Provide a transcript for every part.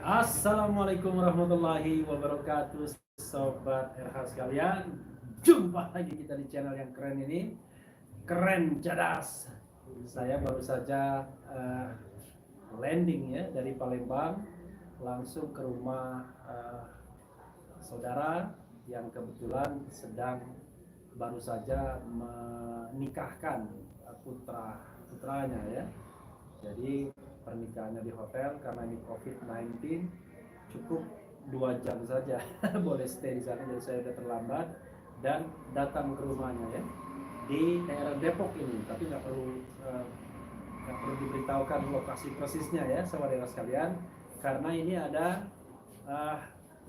Assalamualaikum warahmatullahi wabarakatuh, sobat RH sekalian. Jumpa lagi kita di channel yang keren ini, Keren Cadas. Saya baru saja landing ya dari Palembang, langsung ke rumah saudara yang kebetulan sedang baru saja menikahkan putranya ya. Jadi pernikahannya di hotel karena ini COVID-19, cukup 2 jam saja boleh stay di sana, jadi saya sudah terlambat dan datang ke rumahnya ya di daerah Depok ini, tapi nggak perlu diberitahukan lokasi persisnya ya saudara sekalian, karena ini ada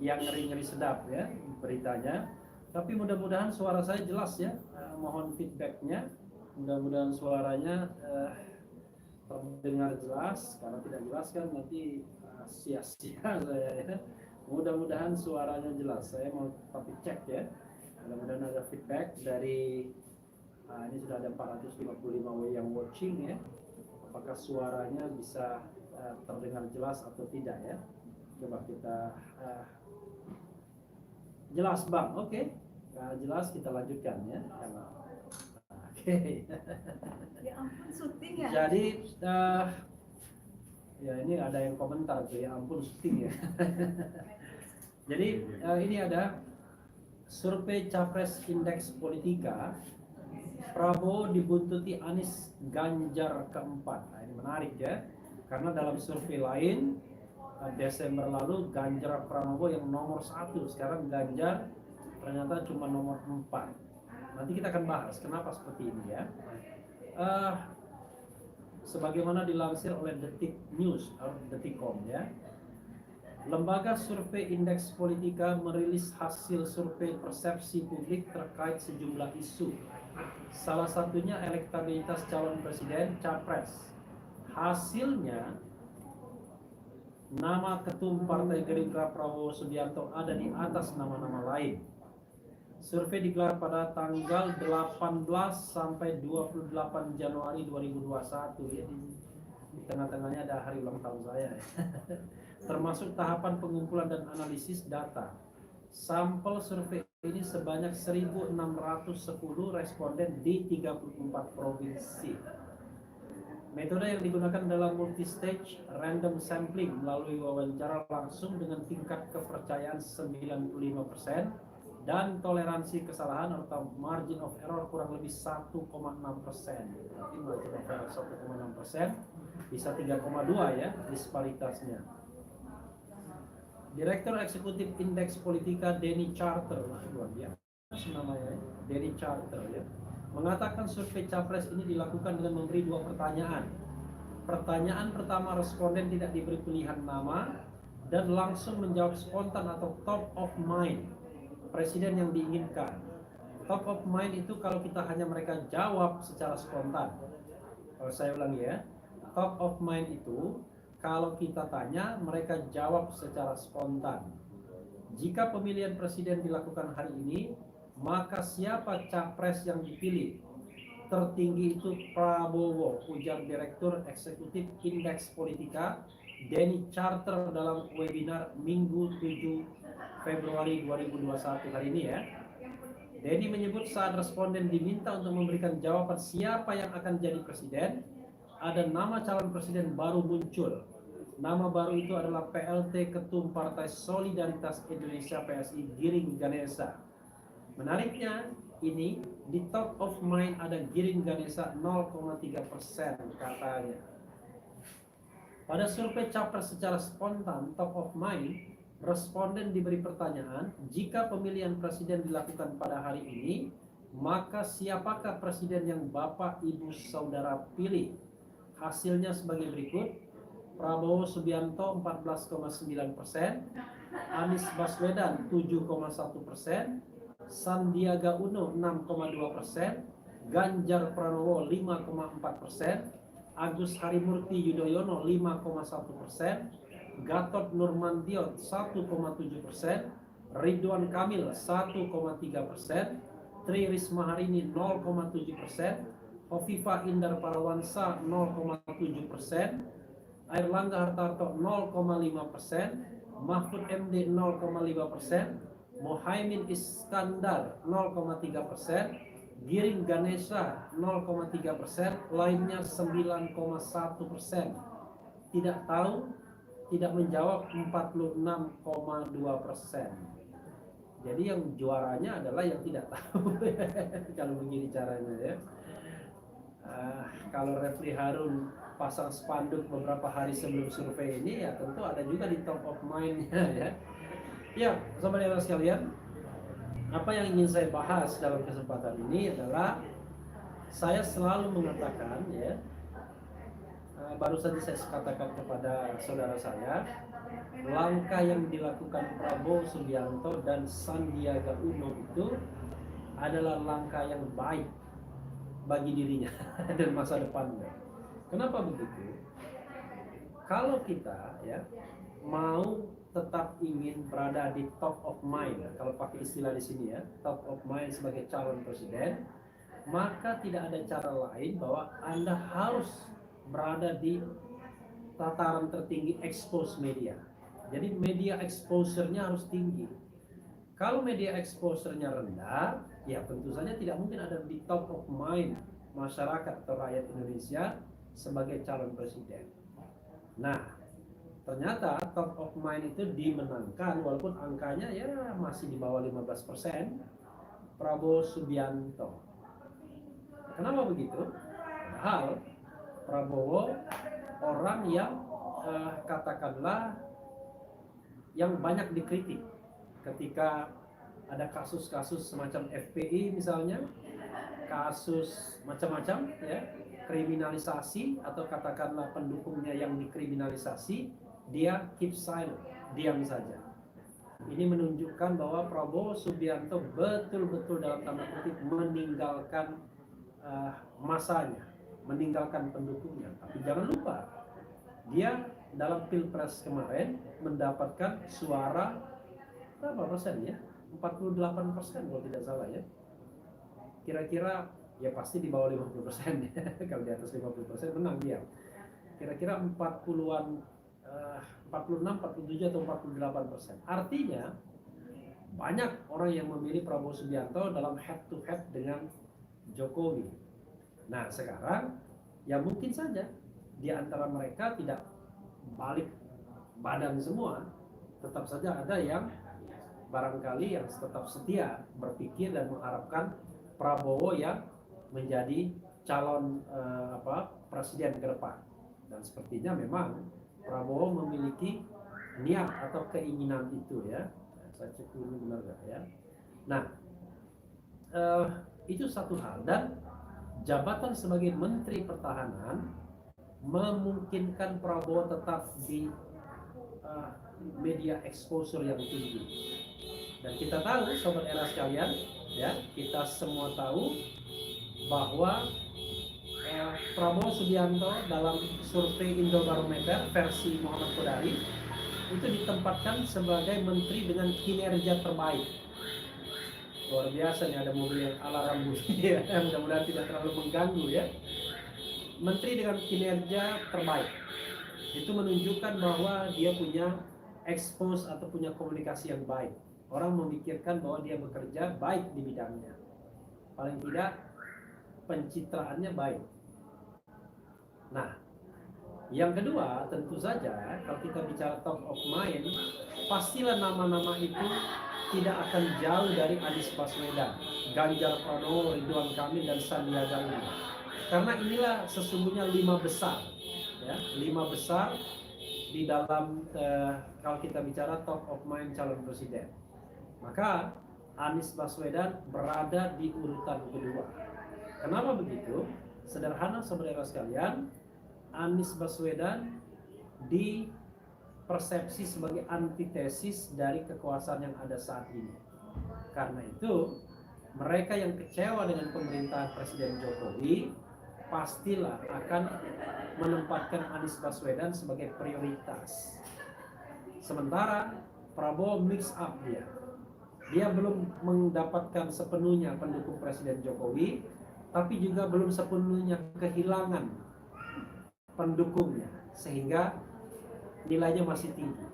yang ngeri-ngeri sedap ya beritanya. Tapi mudah-mudahan suara saya jelas ya, mohon feedbacknya, mudah-mudahan suaranya terdengar jelas. Karena tidak jelas kan nanti sia-sia saya ya. Mudah-mudahan suaranya jelas. Saya mau tapi cek ya. Mudah-mudahan ada feedback dari ini sudah ada 455 yang watching ya. Apakah suaranya bisa terdengar jelas atau tidak ya? Coba kita jelas Bang. Oke. Nah, jelas kita lanjutkan ya. Oke. Ya ampun, syuting ya. Jadi ya ini ada yang komentar tuh, ya ampun syuting ya. Jadi ini ada survei Capres Indeks Politika, Prabowo dibuntuti Anies, Ganjar keempat. Nah, ini menarik ya, karena dalam survei lain Desember lalu Ganjar Pranowo yang nomor 1, sekarang Ganjar ternyata cuma nomor 4. Nanti kita akan bahas kenapa seperti ini ya. Sebagaimana dilansir oleh Detik News atau Detikcom ya, Lembaga Survei Indeks Politika merilis hasil survei persepsi publik terkait sejumlah isu. Salah satunya elektabilitas calon presiden Capres. Hasilnya, nama Ketum Partai Gerindra Prabowo Subianto ada di atas nama-nama lain. Survei digelar pada tanggal 18 sampai 28 Januari 2021 ya. Di tengah-tengahnya ada hari ulang tahun saya ya. Termasuk tahapan pengumpulan dan analisis data. Sampel survei ini sebanyak 1.610 responden di 34 provinsi. Metode yang digunakan adalah multi-stage random sampling melalui wawancara langsung dengan tingkat kepercayaan 95% dan toleransi kesalahan atau margin of error kurang lebih 1,6%. Berarti margin of error 1,6%, bisa 3,2 ya disparitasnya. Direktur Eksekutif Indeks Politika Denny Charter, luar biasa namanya, Denny Charter ya, mengatakan survei Capres ini dilakukan dengan memberi 2 pertanyaan. Pertanyaan pertama, responden tidak diberi pilihan nama dan langsung menjawab spontan atau top of mind presiden yang diinginkan. Top of mind itu kalau kita hanya mereka jawab secara spontan. Kalau saya ulangi ya, top of mind itu kalau kita tanya mereka jawab secara spontan. Jika pemilihan presiden dilakukan hari ini, maka siapa capres yang dipilih? Tertinggi itu Prabowo, ujar Direktur Eksekutif Indeks Politika Denny Charter dalam webinar Minggu 7 Februari 2021 hari ini ya. Denny menyebut saat responden diminta untuk memberikan jawaban siapa yang akan jadi presiden, ada nama calon presiden baru muncul. Nama baru itu adalah PLT Ketum Partai Solidaritas Indonesia PSI Giring Ganesa. Menariknya ini di top of mind ada Giring Ganesa 0,3% katanya. Pada survei Capres secara spontan top of mind, responden diberi pertanyaan, jika pemilihan presiden dilakukan pada hari ini, maka siapakah presiden yang Bapak Ibu Saudara pilih? Hasilnya sebagai berikut. Prabowo Subianto 14,9%, Anies Baswedan 7,1%, Sandiaga Uno 6,2%, Ganjar Pranowo 5,4%, Agus Harimurti Yudhoyono 5,1%, Gatot Nurmantio 1,7%, Ridwan Kamil 1,3%, Tri Risma Harini 0,7%, Hovifah Indar Parawansa 0,7%, Airlangga Hartarto 0,5%, Mahfud MD 0,5%, Mohaimin Iskandar 0,3%, Giring Ganesha 0,3%, lainnya 9,1%. Tidak tahu, tidak menjawab 46,2%. Jadi yang juaranya adalah yang tidak tahu. Kalau begini caranya ya. Kalau Refli Harun pasang spanduk beberapa hari sebelum survei ini, ya tentu ada juga di top of mind-nya ya. Ya, saudara sekalian, apa yang ingin saya bahas dalam kesempatan ini adalah saya selalu mengatakan ya, baru saja saya katakan kepada saudara saya, langkah yang dilakukan Prabowo Subianto dan Sandiaga Uno itu adalah langkah yang baik bagi dirinya dan masa depannya. Kenapa begitu? Kalau kita ya mau tetap ingin berada di top of mind, kalau pakai istilah di sini ya, top of mind sebagai calon presiden, maka tidak ada cara lain bahwa Anda harus berada di tataran tertinggi expose media. Jadi media exposure-nya harus tinggi. Kalau media exposure-nya rendah, ya tentu saja tidak mungkin ada di top of mind masyarakat atau rakyat Indonesia sebagai calon presiden. Nah, ternyata top of mind itu dimenangkan walaupun angkanya ya masih di bawah 15%, Prabowo Subianto. Kenapa begitu? Padahal Prabowo orang yang katakanlah yang banyak dikritik ketika ada kasus-kasus semacam FPI misalnya, kasus macam-macam ya, kriminalisasi atau katakanlah pendukungnya yang dikriminalisasi, dia keep silent, diam saja. Ini menunjukkan bahwa Prabowo Subianto betul-betul dalam tanda kutip meninggalkan masanya, meninggalkan pendukungnya. Tapi jangan lupa, dia dalam Pilpres kemarin mendapatkan suara berapa persen ya? 48% kalau tidak salah ya. Kira-kira ya pasti di bawah 50% ya. Kalau di atas 50% menang dia. Kira-kira 40-an 46, 47 atau 48%. Artinya banyak orang yang memilih Prabowo Subianto dalam head to head dengan Jokowi. Nah sekarang ya mungkin saja di antara mereka tidak balik badan semua, tetap saja ada yang barangkali yang tetap setia berpikir dan mengharapkan Prabowo yang menjadi calon presiden ke depan. Dan sepertinya memang Prabowo memiliki niat atau keinginan itu ya. Saya cek dulu benar gak ya. Nah itu satu hal, dan jabatan sebagai Menteri Pertahanan memungkinkan Prabowo tetap di media exposure yang tinggi. Dan kita tahu sobat era sekalian ya, kita semua tahu bahwa Prabowo Subianto dalam survei Indobarometer versi Muhammad Kodari itu ditempatkan sebagai menteri dengan kinerja terbaik. Luar biasa nih, ada mobil yang alarm bunyi ya. Mudah-mudahan tidak terlalu mengganggu ya. Menteri dengan kinerja terbaik itu menunjukkan bahwa dia punya expose atau punya komunikasi yang baik. Orang memikirkan bahwa dia bekerja baik di bidangnya. Paling tidak pencitraannya baik. Nah, yang kedua tentu saja kalau kita bicara top of mind, pastilah nama-nama itu tidak akan jauh dari Anies Baswedan, Ganjar Pranowo, Ridwan Kamil dan Sandiaga Uno. Karena inilah sesungguhnya 5 besar, ya, 5 besar di dalam kalau kita bicara top of mind calon presiden. Maka Anies Baswedan berada di urutan kedua. Kenapa begitu? Sederhana saudara sekalian, Anies Baswedan dipersepsi sebagai antitesis dari kekuasaan yang ada saat ini. Karena itu, mereka yang kecewa dengan pemerintahan Presiden Jokowi pastilah akan menempatkan Anies Baswedan sebagai prioritas. Sementara Prabowo mix up dia. Dia belum mendapatkan sepenuhnya pendukung Presiden Jokowi, tapi juga belum sepenuhnya kehilangan pendukungnya. sehingga nilainya masih tinggi.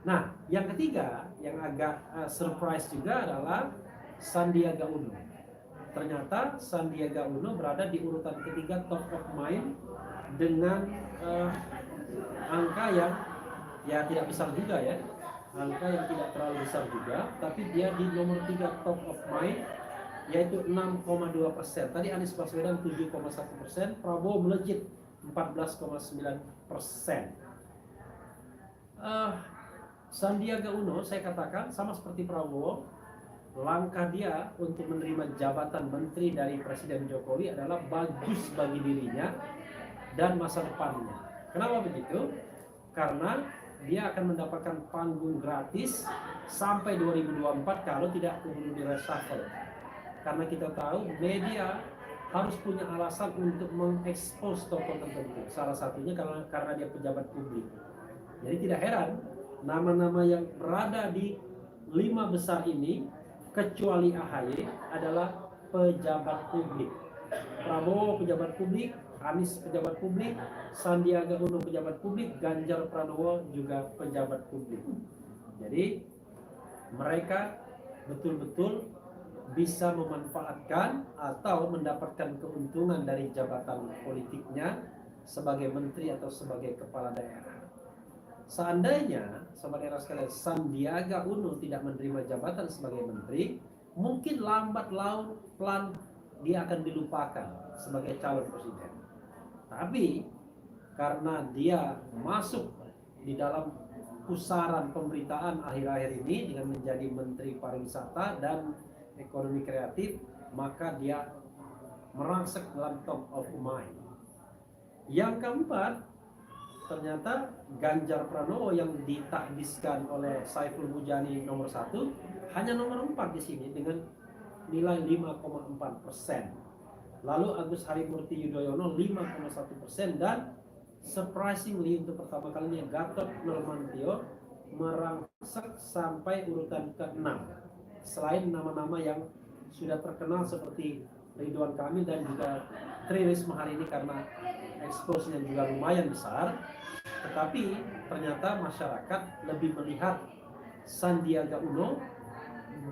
Nah, yang ketiga yang agak surprise juga adalah Sandiaga Uno. Ternyata Sandiaga Uno berada di urutan ketiga top of mind dengan angka yang ya tidak besar juga ya, angka yang tidak terlalu besar juga, tapi dia di nomor 3 top of mind yaitu 6,2%. Tadi Anies Baswedan 7,1%, Prabowo melejit 14,9%. Sandiaga Uno saya katakan sama seperti Prabowo, langkah dia untuk menerima jabatan menteri dari Presiden Jokowi adalah bagus bagi dirinya dan masa depannya. Kenapa begitu? Karena dia akan mendapatkan panggung gratis sampai 2024 kalau tidak keburu di reshuffle. Karena kita tahu media harus punya alasan untuk mengekspos tokoh tertentu. Salah satunya karena dia pejabat publik. Jadi tidak heran nama-nama yang berada di 5 besar ini kecuali AHY adalah pejabat publik. Prabowo pejabat publik, Anies pejabat publik, Sandiaga Uno pejabat publik, Ganjar Pranowo juga pejabat publik. Jadi mereka betul-betul bisa memanfaatkan atau mendapatkan keuntungan dari jabatan politiknya sebagai menteri atau sebagai kepala daerah. Seandainya, sobat era sekalian, Sandiaga Uno tidak menerima jabatan sebagai menteri, mungkin lambat laun pelan dia akan dilupakan sebagai calon presiden. Tapi karena dia masuk di dalam pusaran pemberitaan akhir-akhir ini dengan menjadi Menteri Pariwisata dan Ekonomi Kreatif, maka dia merangsek dalam top of mind. Yang keempat, ternyata Ganjar Pranowo yang ditahbiskan oleh Saiful Mujani nomor 1 hanya nomor 4 di sini dengan nilai 5,4%. Lalu Agus Harimurti Yudhoyono 5,1% dan surprisingly untuk pertama kalinya Gatot Nurmantio merangsek sampai urutan ke-6. Selain nama-nama yang sudah terkenal seperti Ridwan Kamil dan juga Tri Risma hari ini karena eksposnya juga lumayan besar, tetapi ternyata masyarakat lebih melihat Sandiaga Uno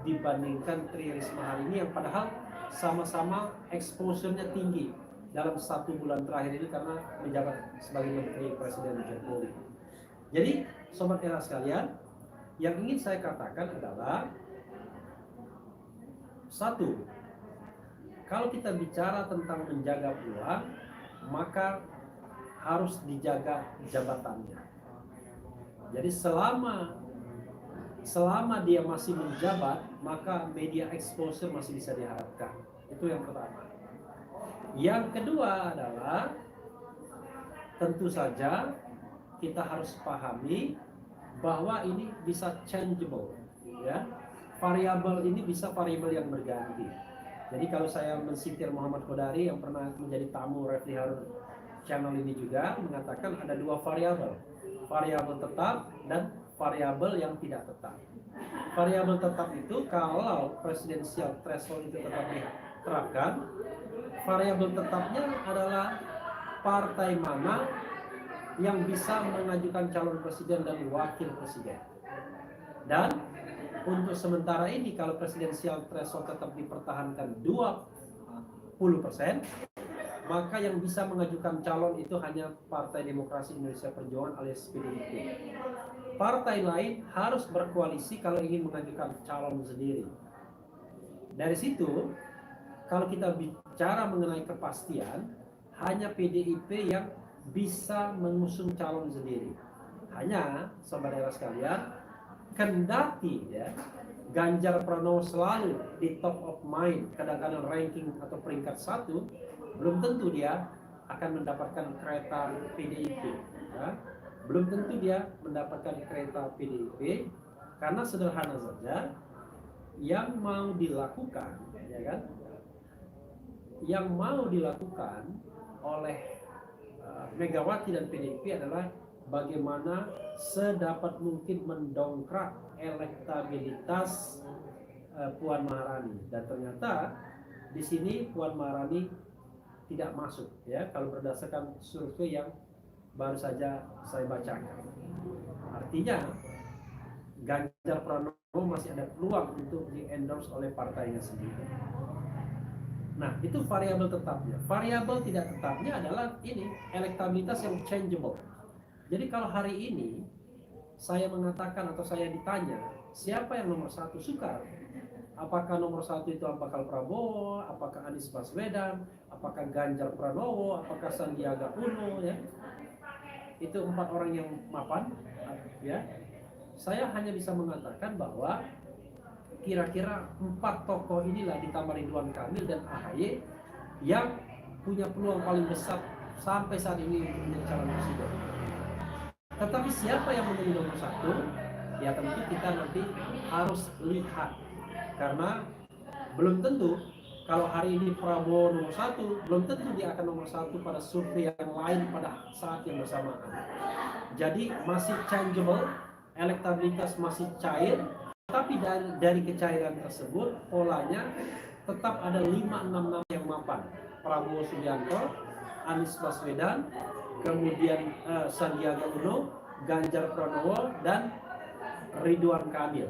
dibandingkan Tri Risma hari ini yang padahal sama-sama exposure-nya tinggi dalam 1 bulan terakhir ini karena menjabat sebagai Menteri Presiden Jokowi. Jadi sobat era sekalian, yang ingin saya katakan adalah satu, kalau kita bicara tentang menjaga uang, maka harus dijaga jabatannya. Jadi selama dia masih menjabat, maka media exposure masih bisa diharapkan. Itu yang pertama. Yang kedua adalah tentu saja kita harus pahami bahwa ini bisa changeable, ya. Variabel ini bisa variabel yang berganti. Jadi kalau saya mensitir Muhammad Qodari yang pernah menjadi tamu Refli Harun channel ini juga mengatakan ada 2 variabel, variabel tetap dan variabel yang tidak tetap. Variabel tetap itu kalau presidensial threshold itu tetap diterapkan, variabel tetapnya adalah partai mana yang bisa mengajukan calon presiden dan wakil presiden. Dan untuk sementara ini kalau presidensial threshold tetap dipertahankan 20%, maka yang bisa mengajukan calon itu hanya Partai Demokrasi Indonesia Perjuangan alias PDIP. Partai lain harus berkoalisi kalau ingin mengajukan calon sendiri. Dari situ, kalau kita bicara mengenai kepastian, hanya PDIP yang bisa mengusung calon sendiri. Hanya, saudara sekalian, kendati ya, Ganjar Pranowo selalu di top of mind, kadang-kadang ranking atau peringkat 1, belum tentu dia akan mendapatkan kereta PDIP, ya. Belum tentu dia mendapatkan kereta PDIP karena sederhana saja yang mau dilakukan, ya kan? Yang mau dilakukan oleh Megawati dan PDIP adalah bagaimana sedapat mungkin mendongkrak elektabilitas Puan Maharani, dan ternyata di sini Puan Maharani tidak masuk, ya, kalau berdasarkan survei yang baru saja saya bacakan. Artinya Ganjar Pranowo masih ada peluang untuk di-endorse oleh partainya sendiri. Nah, itu variabel tetapnya. Variabel tidak tetapnya adalah ini, elektabilitas yang changeable. Jadi kalau hari ini saya mengatakan atau saya ditanya siapa yang nomor satu, Sukar, apakah nomor satu itu apakah Prabowo, apakah Anies Baswedan, apakah Ganjar Pranowo, apakah Sandiaga Uno, ya, itu 4 orang yang mapan, ya. Saya hanya bisa mengatakan bahwa kira-kira 4 tokoh inilah ditambah Ridwan Kamil dan AHY yang punya peluang paling besar sampai saat ini untuk menjadi calon presiden. Tetapi siapa yang menjadi nomor satu, ya tentu kita nanti harus lihat, karena belum tentu kalau hari ini Prabowo nomor satu, belum tentu dia akan nomor satu pada survei yang lain pada saat yang bersamaan. Jadi masih changeable, elektabilitas masih cair, tapi dari kecairan tersebut polanya tetap ada 5-6 nama yang mapan. Prabowo Subianto, Anies Baswedan, kemudian Sandiaga Uno, Ganjar Pranowo, dan Ridwan Kamil.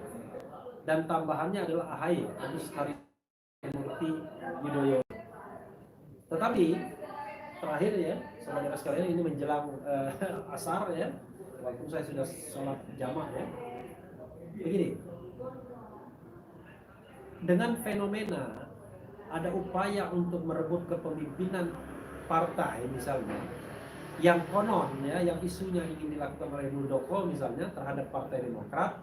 Dan tambahannya adalah AHY, Agus Harimurti Yudhoyono. Tetapi terakhir ya, saudara sekalian, ini menjelang asar ya, walaupun saya sudah sholat jamaah ya. Begini, dengan fenomena ada upaya untuk merebut kepemimpinan partai misalnya, yang konon ya, yang isunya ingin dilakukan oleh Muldoko misalnya terhadap Partai Demokrat,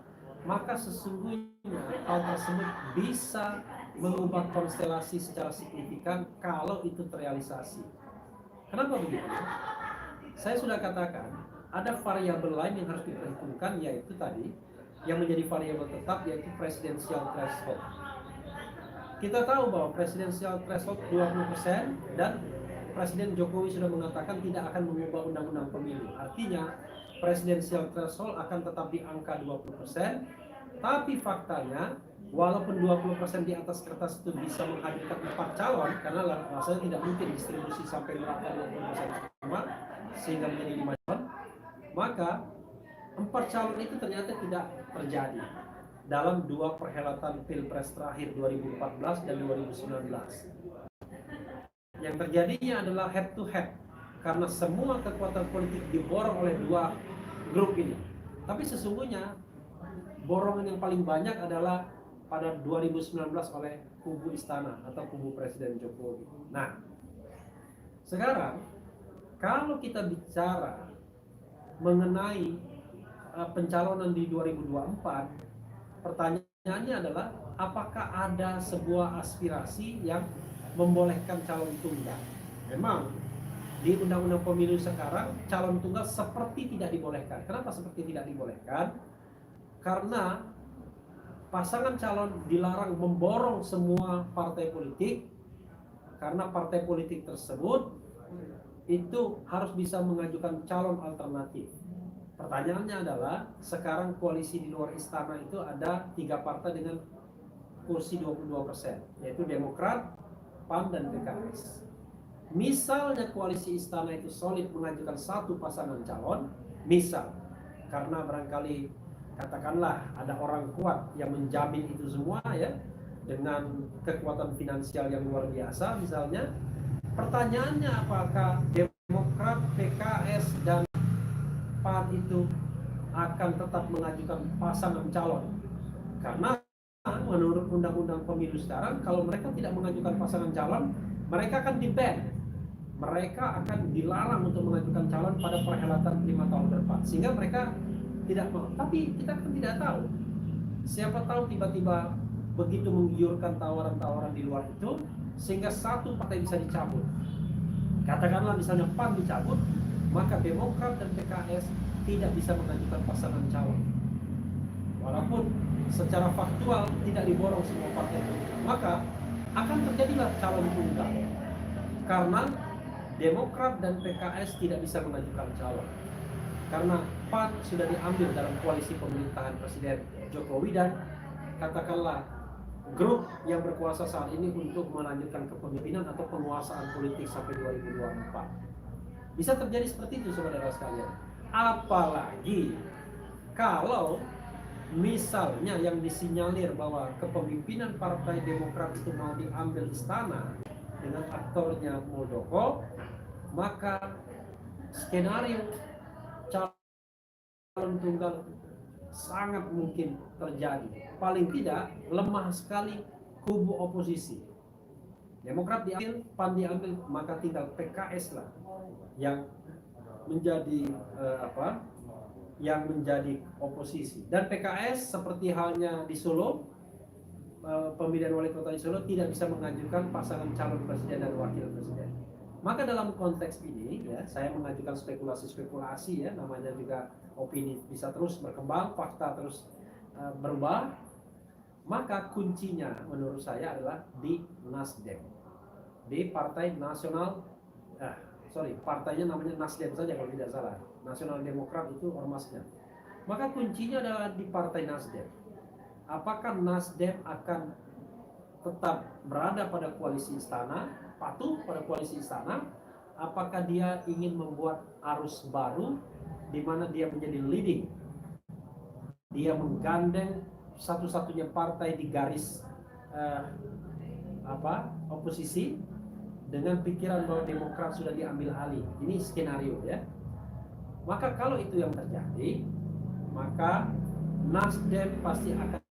maka sesungguhnya hal tersebut bisa mengubah konstelasi secara signifikan kalau itu terrealisasi. Kenapa begitu? Saya sudah katakan ada variabel lain yang harus diperhitungkan, yaitu tadi yang menjadi variabel tetap, yaitu presidensial threshold. Kita tahu bahwa presidensial threshold 20% dan Presiden Jokowi sudah mengatakan tidak akan mengubah undang-undang pemilu. Artinya presidensial threshold akan tetap di angka 20%, tapi faktanya walaupun 20% di atas kertas itu bisa menghadirkan 4 calon, karena rasanya tidak mungkin distribusi sampai merata 20% semua sehingga menjadi 5 calon, maka 4 calon itu ternyata tidak terjadi dalam 2 perhelatan Pilpres terakhir 2014 dan 2019. Yang terjadinya adalah head to head, karena semua kekuatan politik diborong oleh 2 grup ini. Tapi sesungguhnya borongan yang paling banyak adalah pada 2019 oleh kubu istana atau kubu Presiden Jokowi. Nah, sekarang kalau kita bicara mengenai pencalonan di 2024, pertanyaannya adalah apakah ada sebuah aspirasi yang membolehkan calon tunggal? Memang di undang-undang pemilu sekarang calon tunggal seperti tidak dibolehkan. Kenapa seperti tidak dibolehkan? Karena pasangan calon dilarang memborong semua partai politik, karena partai politik tersebut itu harus bisa mengajukan calon alternatif. Pertanyaannya adalah sekarang koalisi di luar istana itu ada 3 partai dengan kursi 22%, yaitu Demokrat, PAN, dan PKS. Misalnya koalisi istana itu solid mengajukan 1 pasangan calon, misal karena barangkali katakanlah ada orang kuat yang menjamin itu semua ya, dengan kekuatan finansial yang luar biasa misalnya, pertanyaannya apakah Demokrat, PKS, dan PAN itu akan tetap mengajukan pasangan calon? Karena menurut undang-undang pemilu sekarang, kalau mereka tidak mengajukan pasangan calon, mereka akan di-ban. Mereka akan dilarang untuk mengajukan calon pada perhelatan 5 tahun ke depan, sehingga mereka tidak mau. Tapi kita kan tidak tahu. Siapa tahu tiba-tiba begitu menggiurkan tawaran-tawaran di luar itu, sehingga 1 partai bisa dicabut. Katakanlah misalnya PAN dicabut, maka Demokrat dan PKS tidak bisa mengajukan pasangan calon. Walaupun secara faktual tidak diborong semua partai itu, maka akan terjadilah calon tunggal. Karena Demokrat dan PKS tidak bisa mengajukan calon. Karena PAN sudah diambil dalam koalisi pemerintahan Presiden Jokowi dan katakanlah grup yang berkuasa saat ini untuk melanjutkan kepemimpinan atau penguasaan politik sampai 2024. Bisa terjadi seperti itu saudara sekalian. Apalagi kalau misalnya yang disinyalir bahwa kepemimpinan Partai Demokrat itu mau diambil istana dengan aktornya Muldoko, maka skenario calon tunggal sangat mungkin terjadi. Paling tidak lemah sekali kubu oposisi. Demokrat diambil, PAN diambil, maka tinggal PKS lah yang menjadi yang menjadi oposisi. Dan PKS seperti halnya di Solo, pemilihan wali kota di Solo tidak bisa mengajukan pasangan calon presiden dan wakil presiden. Maka dalam konteks ini ya, saya mengajukan spekulasi-spekulasi ya, namanya juga opini bisa terus berkembang, fakta terus berubah. Maka kuncinya menurut saya adalah di Nasdem, di Partai Nasional, partainya namanya Nasdem saja kalau tidak salah. Nasional Demokrat itu ormasnya. Maka kuncinya adalah di Partai Nasdem. Apakah Nasdem akan tetap berada pada koalisi istana, patuh pada koalisi istana? Apakah dia ingin membuat arus baru di mana dia menjadi leading? Dia menggandeng satu-satunya partai di garis oposisi dengan pikiran bahwa Demokrat sudah diambil alih. Ini skenario ya. Maka kalau itu yang terjadi, maka Nasdem pasti akan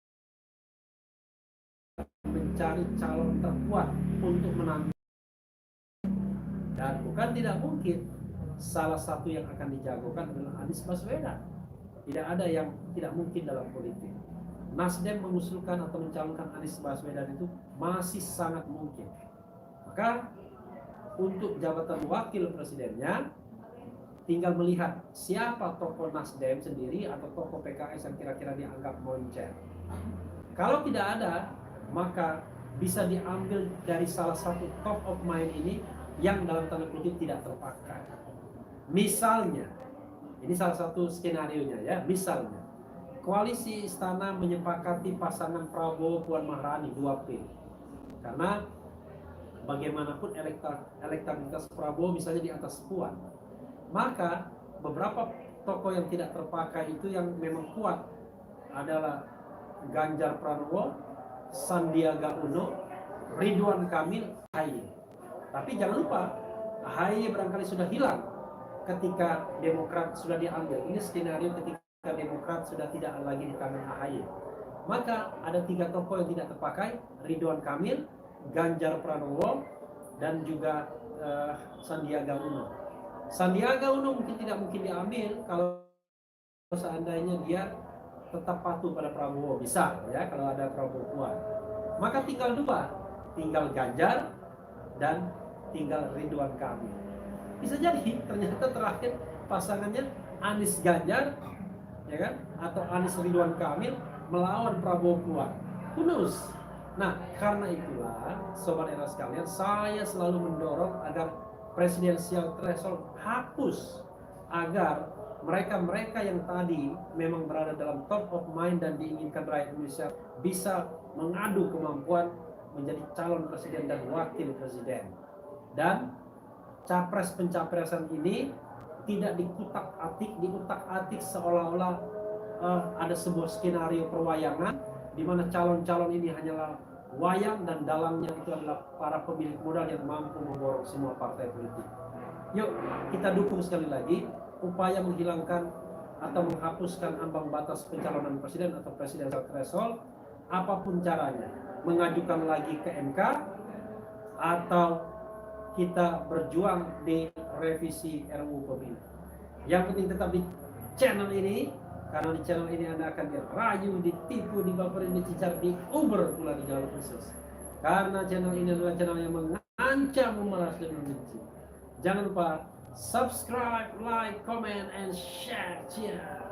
mencari calon terkuat untuk menang. Dan bukan tidak mungkin salah satu yang akan dijagokan adalah Anies Baswedan. Tidak ada yang tidak mungkin dalam politik. Nasdem mengusulkan atau mencalonkan Anies Baswedan itu masih sangat mungkin. Maka untuk jabatan wakil presidennya tinggal melihat siapa tokoh Nasdem sendiri atau tokoh PKS yang kira-kira dianggap moncer. Kalau tidak ada, maka bisa diambil dari salah satu top of mind ini yang dalam tanda kutip tidak terpakai. Misalnya, ini salah satu skenarionya ya, misalnya koalisi istana menyepakati pasangan Prabowo Puan Maharani 2P. Karena bagaimanapun elektabilitas Prabowo misalnya di atas Puan. Maka beberapa tokoh yang tidak terpakai itu yang memang kuat adalah Ganjar Pranowo, Sandiaga Uno, Ridwan Kamil, AHY. Tapi jangan lupa AHY barangkali sudah hilang ketika Demokrat sudah diambil. Ini skenario ketika Demokrat sudah tidak lagi di tangan AHY. Maka ada 3 tokoh yang tidak terpakai, Ridwan Kamil, Ganjar Pranowo, dan juga Sandiaga Uno. Sandiaga Uno tidak mungkin diambil kalau seandainya dia tetap patuh pada Prabowo, bisa ya kalau ada Prabowo Puan. Maka tinggal 2, tinggal Ganjar dan tinggal Ridwan Kamil. Bisa jadi ternyata terakhir pasangannya Anies Ganjar ya kan, atau Anies Ridwan Kamil melawan Prabowo Puan. Who knows? Nah, karena itulah sobat era sekalian, saya selalu mendorong agar presidensial threshold hapus, agar mereka-mereka yang tadi memang berada dalam top of mind dan diinginkan rakyat Indonesia bisa mengadu kemampuan menjadi calon presiden dan wakil presiden. Dan capres pencapresan ini tidak diutak-atik seolah-olah ada sebuah skenario perwayangan di mana calon-calon ini hanyalah wayang dan dalangnya itu adalah para pemilik modal yang mampu memborong semua partai politik. Yuk kita dukung sekali lagi upaya menghilangkan atau menghapuskan ambang batas pencalonan presiden atau presidential threshold, apapun caranya, mengajukan lagi ke MK atau kita berjuang di revisi RUU Pemilu. Yang penting tetap di channel ini, karena di channel ini Anda akan dirayu, ditipu, dibaperin, dicecar, diuber pula di jalan khusus. Karena channel ini adalah channel yang mengancam, memeras, dan membenci. Jangan lupa subscribe, like, comment, and share. Cheers.